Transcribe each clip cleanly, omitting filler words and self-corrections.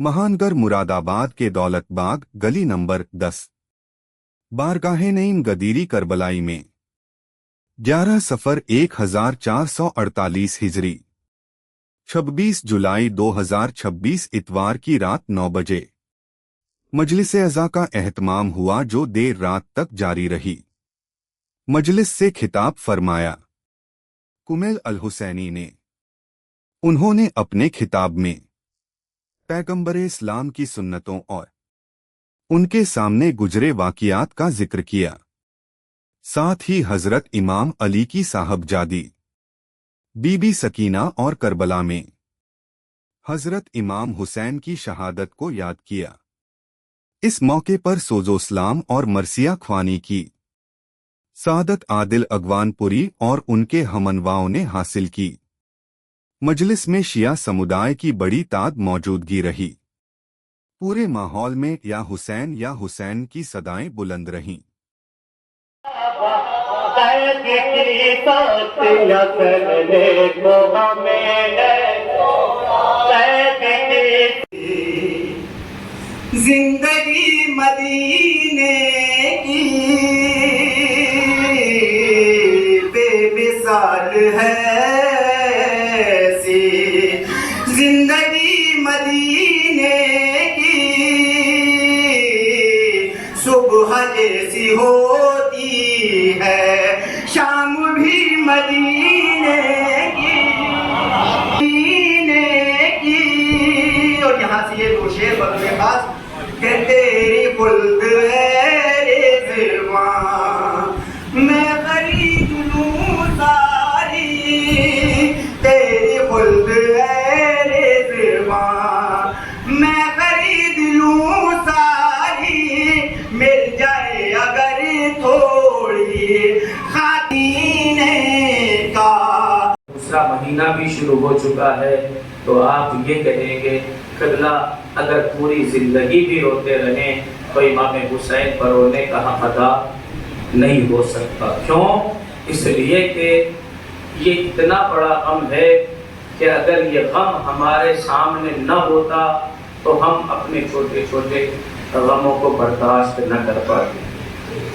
महानगर मुरादाबाद के दौलत बाग गली नंबर 10 बारगाह नईम गदीरी करबलाई में 11 सफर 1448 हिजरी 26 जुलाई 2026 इतवार की रात 9 बजे मजलिस अज़ा का एहतमाम हुआ जो देर रात तक जारी रही। मजलिस से खिताब फरमाया कुमैल अल हुसैनी ने। उन्होंने अपने खिताब में पैगंबर इस्लाम की सुन्नतों और उनके सामने गुजरे वाक़ियात का जिक्र किया। साथ ही हजरत इमाम अली की साहबजादी बीबी सकीना और करबला में हजरत इमाम हुसैन की शहादत को याद किया। इस मौके पर सोजोस्लाम और मरसिया ख्वानी की सादत आदिल अगवानपुरी और उनके हमनवाओं ने हासिल की। मजलिस में शिया समुदाय की बड़ी तादाद मौजूदगी रही। पूरे माहौल में या हुसैन की सदाएं बुलंद रहीं। जिंदगी मदीने की बेमिसाल है सी, जिंदगी मदीने की सुबह जैसी होती है, शाम भी मदीने की। और यहाँ से ये दो शेर बदले खास कि तेरी खुल्द है रिज़वान, मैं खरीद लूं सारी, तेरी खुल्द है रिज़वान, मैं खरीद लूं सारी, मिल जाए अगर थोड़ी खातीने का। दूसरा महीना भी शुरू हो चुका है तो आप ये कहेंगे क़िबला अगर पूरी जिंदगी भी रोते रहें तो इमाम हुसैन पर रोने का हक अदा नहीं हो सकता। क्यों? इसलिए कि ये इतना बड़ा गम है कि अगर ये गम हमारे सामने न होता तो हम अपने छोटे छोटे गमों को बर्दाश्त न कर पाते।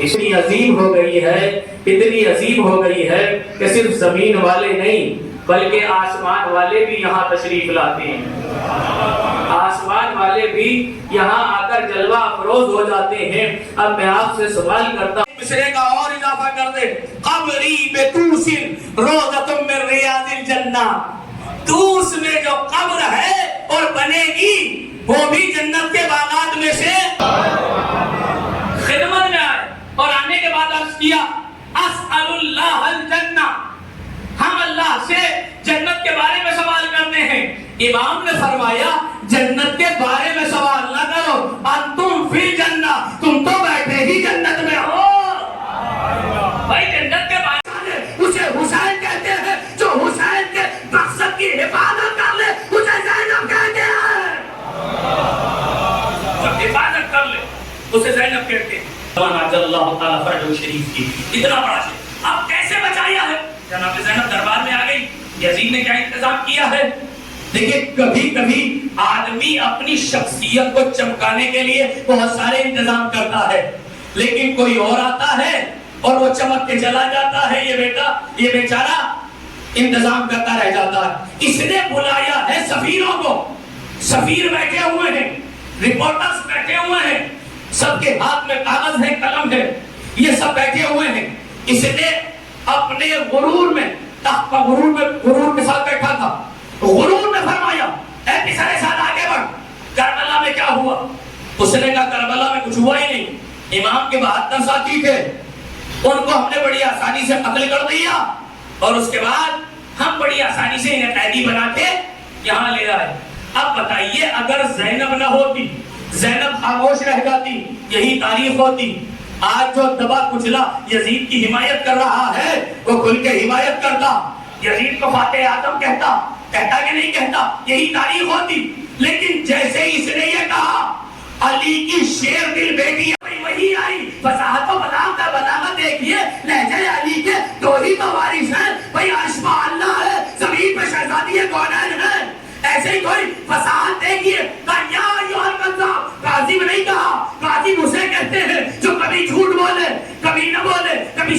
इतनी अजीब हो गई है, इतनी अजीब हो गई है कि सिर्फ जमीन वाले नहीं बल्कि आसमान वाले भी यहाँ तशरीफ लाते हैं। आसमान वाले भी यहाँ आकर जलवा अफरोज हो जाते हैं। अब मैं आपसे सवाल करता हूँ, मिसरे का और इजाफा कर दे, कब्री बेतूसिन रोज़तुम मिन रियादिल जन्ना, तूस में जो कब्र है और बनेगी वो भी जन्नत के बागात में से खिदमत में आए। और आने के बाद अर्ज किया अस्अलुल्लाह अल जन्ना, हम अल्लाह से जन्नत के बारे में सवाल करते हैं। इमाम ने फरमाया जन्नत के बारे में सवाल ना करो, अंतुम फिल जन्ना, तुम तो बैठे ही जन्नत में हो। भाई जन्नत के बारे में उसे हुसैन कहते हैं, जो हुसैन के मकसद की हिफाजत कर ले उसे ज़ैनब कहते हैं। जो हिफाजत कर ले उसे ज़ैनब कहते हैं। अल्लाह ताला फर्ज शरीफ की इतना बड़ा है, अब कैसे बचाया है? जनाब ज़ैनब दरबार में आ गई, यजीद ने क्या इंतजाम किया है? देखिए कभी कभी आदमी अपनी शख्सियत को चमकाने के लिए बहुत सारे इंतजाम करता है, लेकिन कोई और आता है और वो चमक के चला जाता है। ये बेचारा इंतजाम करता रह जाता है। इसने बुलाया है सफीरों को, सफीर बैठे हुए हैं, रिपोर्टर्स बैठे हुए हैं, सबके हाथ में कागज है, कलम है, ये सब बैठे हुए हैं। इसने अपने गुरूर में, तख्त पर गुरूर के साथ बैठा था, गुरूर में फरमाया ऐ पिसरे साथ आगे बढ़, करबला में क्या हुआ? उसने कहा करबला में कुछ हुआ ही नहीं, इमाम के 72 साथी थे, उनको हमने बड़ी आसानी से कत्ल कर दिया और उसके बाद हम बड़ी आसानी से इन्हें कैदी बना के यहाँ ले आए। अब बताइए अगर ज़ैनब न होती, ज़ैनब खामोश रह जाती, यही तारीफ होती। आज जो दबा कुचला यजीद की हिमायत कर रहा है वो खुल के हिमायत करता, यजीद को फाते आदम कहता कि नहीं कहता, यही तारीफ होती। लेकिन जैसे ही इसने ये कहा अली की शेर दिल बेटी वही आई, फसाहत और बलागत देखिए, लहजे अली के दो ही तो वारिस हैं, भाई अर्श अल्लाह है, जमीन पे शहजादी कौन है, ऐसे ही कोई फसाहत देखिए।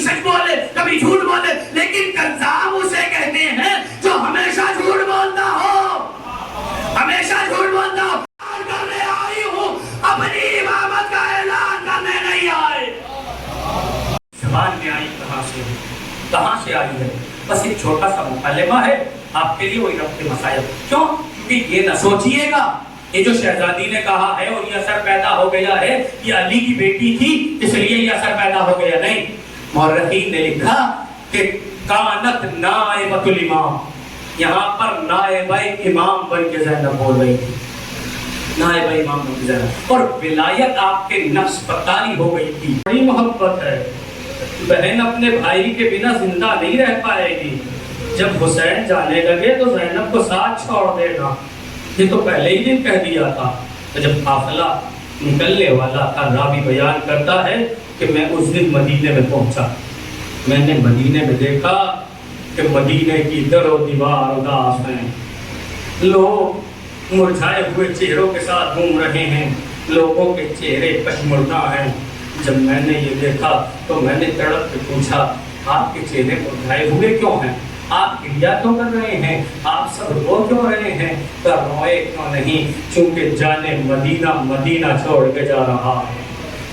सच बोले कभी झूठ बोले, लेकिन कज़्ज़ाब उसे कहते हैं जो हमेशा झूठ बोलता हो, हमेशा झूठ बोलता हो। करने आई हूँ, अपनी इमामत का ऐलान करने नहीं आए। ज़बान में आई कहाँ से आई है? बस एक छोटा सा मुकल्लमा है आपके लिए, वही रब के मसाइल। क्यों? क्योंकि ये न सोचिएगा ये जो शहजादी ने कहा है और ये असर पैदा हो गया है, ये अली की बेटी थी इसलिए ये असर पैदा हो गया, नहीं। मौर्रखीन ने लिखा कि कानत नाइबतुल इमाम, यहाँ पर नाइबा इमाम बन के ज़ैनब बोल रही थी, नाइबा इमाम बन के ज़ैनब, और विलायत आपके नफ्स पर तारी हो गई थी। बड़ी मोहब्बत है, बहन अपने भाई के बिना जिंदा नहीं रह पाएगी। जब हुसैन जाने लगे तो ज़ैनब को साथ छोड़ देना, ये तो पहले ही दिन कह दिया था। तो जब काफिला निकलने वाला था, रावी बयान करता है कि मैं उस दिन मदीने में पहुंचा, मैंने मदीने में देखा कि मदीने की दरो दीवार उदास हैं, लोग मुरझाए हुए चेहरों के साथ घूम रहे हैं, लोगों के चेहरे पशमुर्दा हैं। जब मैंने ये देखा तो मैंने तड़प के पूछा, आपके चेहरे मुरझाए हुए क्यों हैं? आप क्रिया क्यों कर रहे हैं? आप सब रो क्यों रहे हैं? तो रोए क्यों नहीं? चूंकि जाने मदीना मदीना छोड़ के जा रहा है।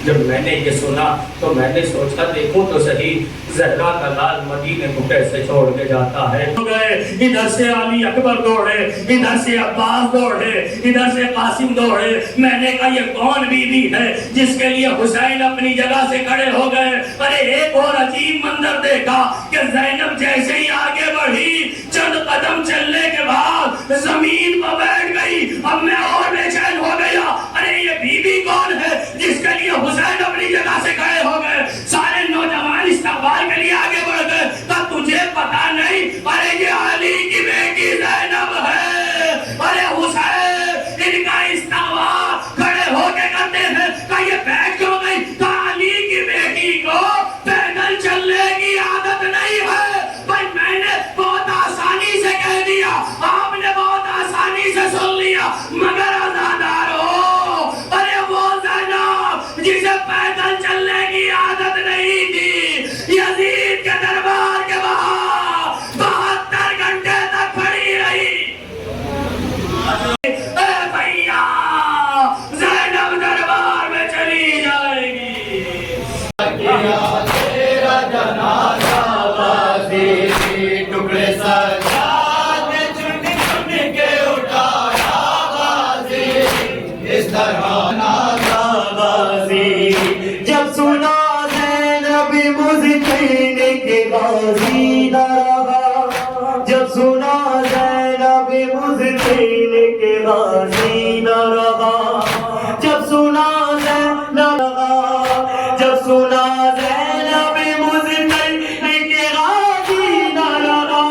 जब मैंने ये सुना तो मैंने सोचा देखूं तो सही ज़हरा का लाल मदीने को कैसे छोड़ के जाता है। इधर से अली अकबर दौड़े, इधर से अब्बास दौड़े, इधर से कासिम दौड़े। मैंने कहा ये कौन बीवी है जिसके लिए हुसैन अपनी जगह से खड़े हो गए। अरे एक और अजीब मंजर देखा कि ज़ैनब जैसे ही आगे बढ़ी, चंद कदम चलने के बाद जमीन पर बैठ गई। अब मैं और बेचैन हो गया, अरे ये बीवी कौन है जिसके लिए हुसैन अपनी जगह से खड़े हो गए। सारे नौजवान इस्तकबाल के लिए आगे बढ़ गए। तो तुझे पता नहीं, अरे ये अली की बेटी ज़ैनब है, अरे हुसैन इनका इस्तकबाल खड़े होके करते हैं। का ये बैठ क्यों गई? का अली की बेटी को पैदल चलने की आदत नहीं है। भाई मैंने बहुत आसानी से कह दिया, आपने बहुत आसानी से सुन लिया, मगर आज़ादारो, अरे वो ज़ैनब जिसे पैदल चलने की आदत नहीं थी, यजीद के दरबार के बाहर 72 घंटे तक खड़ी रही। भैया ज़ैनब दरबार में चली जाएगी। तेरा जनाजा बाजी टुकड़े सजाद चुन चुन के उठाया बाजी, इस तरह नाजा बाजी। जब सुना ज़ैनब मुज़किन के गाज़ी न रहा, जब सुना ज़ैनब मुज़किन के गाज़ी न रहा, जब सुना ज़ैनब, जब सुना ज़ैनब मुज़किन के गाज़ी न रहा,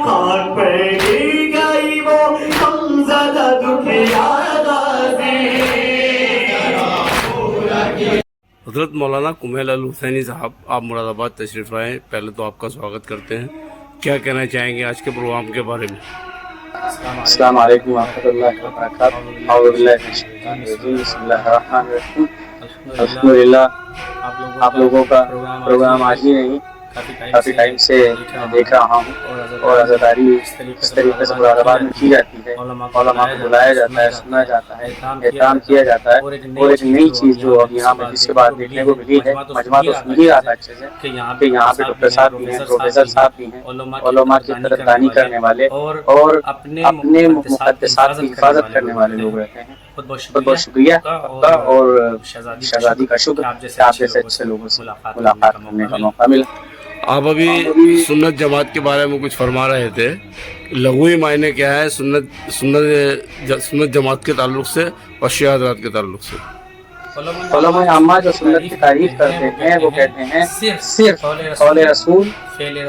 खाक पे गिर गई वो गमज़दा दुखिया गाज़ी। हज़रत मौलाना कुमैल अल हुसैनी साहब, आप मुरादाबाद तशरीफ़ लाए। पहले तो आपका स्वागत करते हैं। क्या कहना चाहेंगे आज के प्रोग्राम के बारे में? अस्सलाम वालेकुम रहमतुल्लाहि व बरकातहू। औज़ु बिल्लाहि मिनश शैतानिर रजीम। बिस्मिल्लाहिर रहमानिर रहीम। अल्हम्दुलिल्लाह आप लोगों का प्रोग्राम आज ही नहीं काफ़ी टाइम से देख रहा हूँ, और अज़ादारी इस तरीके से मुरादाबाद में की जाती है। उलमा को बुलाया जाता है, सुना जाता है, एहतराम किया जाता है। और एक नई चीज़ जो अब यहाँ पर जिसके बाद देखने को मिली है, मजमा तो सुन ही रहा था अच्छे से कि यहाँ पे डॉक्टर साहब भी हैं, प्रोफेसर साहब भी हैं, उलमा की कदरदानी करने वाले और अपने मुक़द्दसात की हिफाजत करने वाले लोग रहते हैं। बहुत बहुत शुक्रिया आपका और शहजादी का शुक्र आप जैसे अच्छे लोगों से मुलाकात करने का मौका मिला। आप अभी सुन्नत जमात के बारे में कुछ फरमा रहे थे, लघुई मायने क्या है सुन्नत जमात के ताल्लुक से और शिया हज़रात के ताल्लुक से? उलमा अम्मा जो सुन्नत की तारीफ करते हैं वो कहते हैं सिर्फ कौल रसूल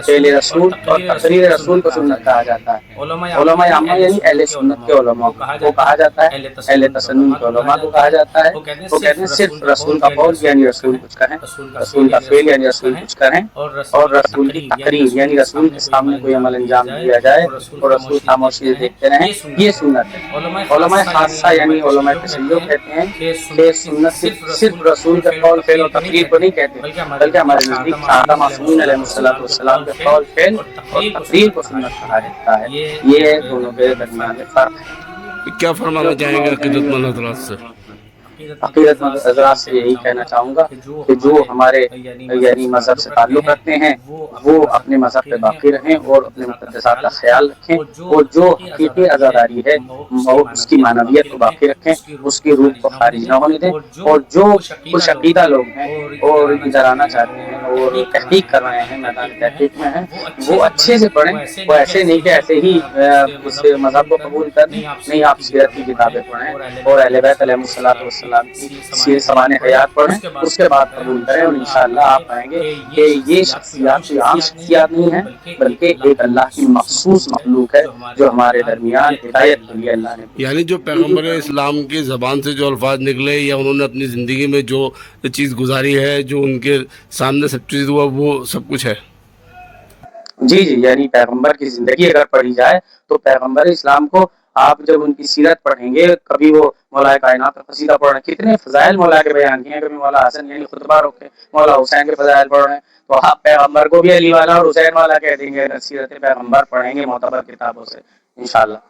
फेल रसूल और तकरीर रसूल को सुन्नत कहा जाता है। उलमा आम्मा यानी अहले सुन्नत के उलमा को कहा जाता है, अहले तसन्नुन के उलमा को कहा जाता है। वो कहते हैं सिर्फ रसूल का कौल यानी रसूल कुछ कहें, रसूल का फेल यानी रसूल कुछ करें, और रसूल की तकरीर यानी रसूल के सामने कोई अमल अंजाम दिया जाए और रसूल खामोशी से देखते रहें, ये सुन्नत है। उलमा खासा यानी उलमा तशय्युअ कहते हैं कि सुन्नत सिर्फ रसूल के कौल फेल और तकरीर को नहीं कहते, बल्कि हमारे नजदीक सहाबा मासूमीन अलैहिस्सलातु वस्सलाम के कौल फेल और तकरीर को सुन्नत कहा जाता है। ये दोनों के दरमियान फर्क है। क्या फरमाना चाहेंगे अक़ीदतमंद हज़रात से? अक़ीदतमंद हज़रात से यही कहना चाहूँगा कि जो हमारे यानी मज़हब से ताल्लुक़ रखते हैं वो अपने मज़हब पे बाकी रहें और अपने मुक़द्दसात का ख्याल रखें, और जो हकीकी अज़ादारी है वो उसकी मानवियत को बाकी रखें, उसकी रूह को खारिज न होने दें। और जो कुछ अक़ीदा लोग हैं और इधर आना चाहते हैं और तहक़ीक़ कर रहे हैं, मैदान तहक़ीक़ में हैं, वो अच्छे से पढ़ें। वो ऐसे नहीं कि ऐसे ही उस मज़हब को कबूल कर नहीं, आप सीरत की किताबें पढ़ें और अहले बैत अलैहिमुस्सलातु वस्सलाम की ज़बान हयात पढ़ें, उसके बाद कबूल करें, और इंशाअल्लाह आप पाएंगे कि ये शख्सियात कोई आम शख्सियात नहीं है, बल्कि एक अल्लाह की मखसूस मखलूक है जो हमारे दरमियान हिदायत के लिए अल्लाह ने। यानी जो पैगम्बर इस्लाम की ज़बान से जो अल्फाज निकले या उन्होंने अपनी ज़िंदगी में जो चीज़ गुजारी है, जो उनके सामने सब चीज़ हुआ, वो सब कुछ है। जी जी, यानी पैगम्बर की ज़िंदगी अगर पढ़ी जाए तो पैगम्बर इस्लाम को आप जब उनकी सीरत पढ़ेंगे, कभी वो मौला कायनात का कसीदा पढ़ रहे हैं, कितने फ़ज़ाइल मौला के बयान किए हैं, कभी मौला हसन यानी खुतबा रोके मौला हुसैन के फ़ज़ाइल पढ़ रहे हैं, तो आप पैगम्बर को भी अली वाला और हुसैन वाला कह देंगे। सीरत पैगम्बर पढ़ेंगे मोतबर किताबों से इंशाअल्लाह।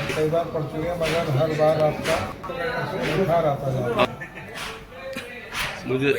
कई बार पढ़ चुके हैं, मगर हर बार आपका निखार आता है। मुझे